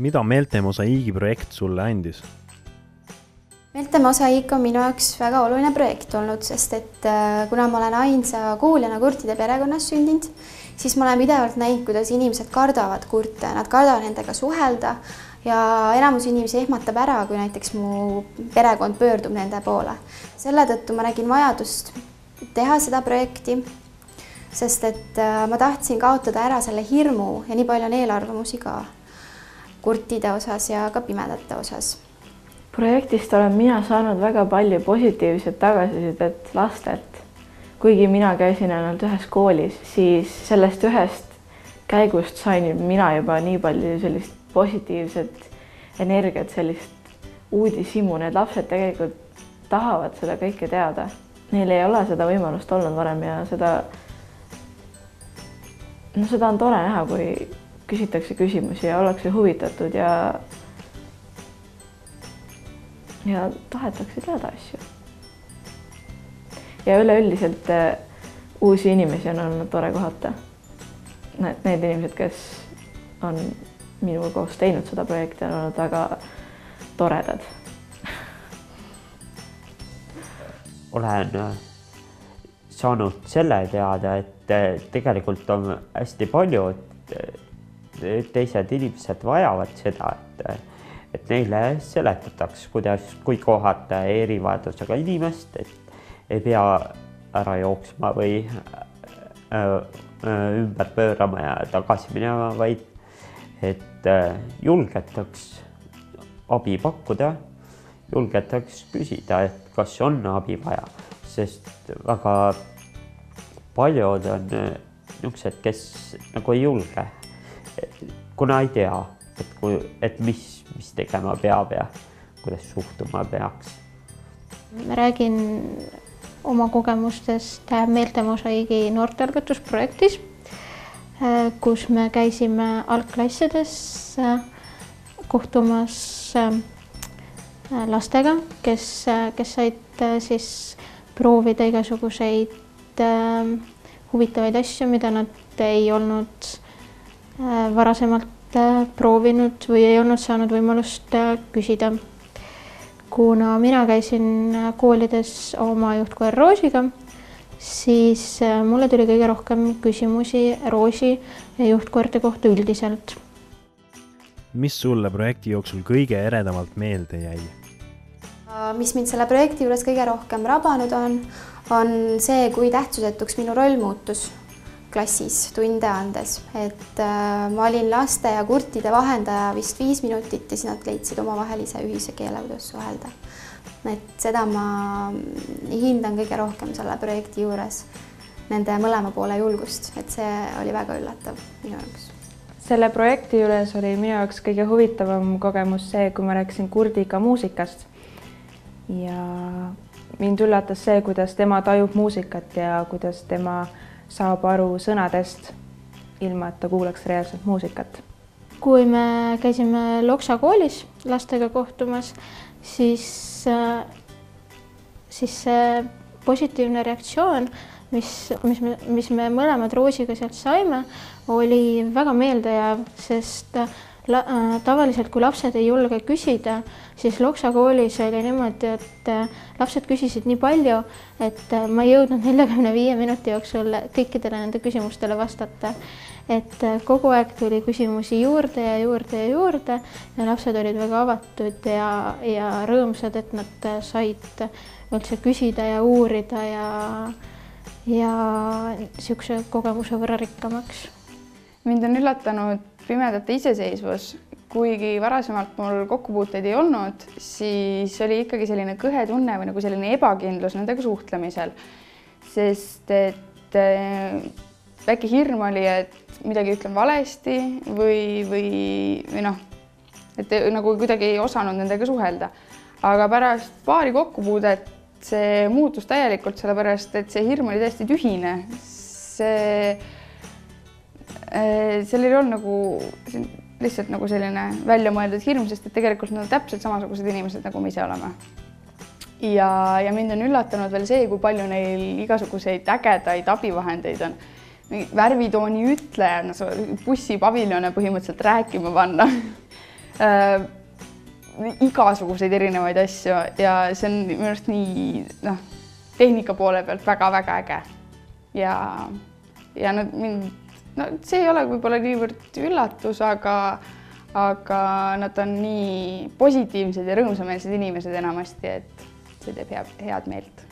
Mida Meelte mosaiigi projekt sulle andis? Meelte mosaiik on minu jaoks väga oluline projekt olnud, sest et kuna ma olen ainsa kuuljana kurtide perekonnas sündinud, siis ma olen pidevalt näinud, kuidas inimesed kardavad kurte, nad kardavad nendega suhelda ja enamus inimesi ehmatab ära, kui näiteks mu perekond pöördub nende poole. Selle tõttu ma nägin vajadust teha seda projekti, sest et ma tahtsin kaotada ära selle hirmu ja nii palju on eelarvamusi ka kurtide osas ja ka pimedate osas. Projektist olen mina saanud väga palju positiivset tagasisidet lastelt. Kuigi mina käisin ainult ühes koolis, siis sellest ühest käigust sain mina juba nii palju sellist positiivset energiat, sellist uudishimu. Need lapsed tegelikult tahavad seda kõike teada. Neil ei ole seda võimalust olnud varem ja seda on tore näha, kui küsitakse küsimusi ja ollakse huvitatud ja tahetakse teada asju. Ja üleüldiselt uusi inimesi on olnud tore kohata. Need inimesed, kes on minuga koos teinud seda projekti, on olnud väga toredad. Olen saanud selle teada, et tegelikult on hästi palju teised inimesed vajavad seda, et neile seletatakse, kui kohata erivajadusega inimest, et ei pea ära jooksma või ümber pöörama ja tagasi minema, vaid et julgetaks abi pakkuda, julgetaks küsida, et kas on abi vaja, sest väga paljud on niisugused, kes nagu ei julge, kuna ei tea, et mis tegema peab ja kuidas suhtuma peaks. Ma räägin oma kogemustest Meelte mosaiigi noortealgatusprojektis, kus me käisime algklassides kohtumas lastega, kes said siis proovida igasuguseid huvitavaid asju, mida nad ei olnud varasemalt proovinud või ei olnud saanud võimalust küsida. Kuna mina käisin koolides oma juhtkoer Roosiga, siis mulle tuli kõige rohkem küsimusi Roosi ja juhtkoerte kohta üldiselt. Mis sulle projekti jooksul kõige eredamalt meelde jäi? Mis mind selle projekti juures kõige rohkem rabanud on see, kui tähtsusetuks minu roll muutus klassis tunde andes. Et ma olin laste ja kurtide vahendaja vist 5 minutit ja siis nad leidsid omavahelise ühise keele, kuidas suhelda. Et seda ma hindan kõige rohkem selle projekti juures, nende mõlema poole julgust, et see oli väga üllatav minu jaoks. Selle projekti juures oli minu jaoks kõige huvitavam kogemus see, kui ma rääkisin kurdiga muusikast. Ja mind üllatas see, kuidas tema tajub muusikat ja kuidas tema saab aru sõnadest, ilma et ta kuulaks reaalselt muusikat. Kui me käisime Loksa koolis lastega kohtumas, siis see positiivne reaktsioon, mis me mõlemad Roosiga sealt saime, oli väga meeldejääv, sest tavaliselt, kui lapsed ei julge küsida, siis Loksa koolis oli niimoodi, et lapsed küsisid nii palju, et ma ei jõudnud 45 minuti jooksul kõikidele nende küsimustele vastata. Et kogu aeg tuli küsimusi juurde ja juurde ja juurde ja lapsed olid väga avatud ja rõõmsad, et nad said üldse küsida ja uurida ja niisuguse kogemuse võrra rikkamaks. Mind on üllatanud pimedate iseseisvus. Kuigi varasemalt mul kokkupuuteid ei olnud, siis oli ikkagi selline kõhe tunne või nagu selline ebakindlus nendega suhtlemisel. Sest et väike hirm oli, et midagi ütlen valesti või et nagu kuidagi ei osanud nendega suhelda. Aga pärast paari kokkupuudet see muutus täielikult, sellepärast et see hirm oli täiesti tühine. Seal ei olnud nagu lihtsalt nagu selline välja mõeldud hirm, sest et tegelikult nad on täpselt samasugused inimesed, nagu me ise oleme. Ja mind on üllatanud veel see, kui palju neil igasuguseid ägedaid abivahendeid on. Värvitooni ütlejad, bussipaviljone põhimõtteliselt rääkima panna. igasuguseid erinevaid asju ja see on minu arust nii tehnika poole pealt väga-väga äge. Ja see ei ole võib-olla niivõrd üllatus, aga nad on nii positiivsed ja rõõmsameelsed inimesed enamasti, et see teeb head meelt.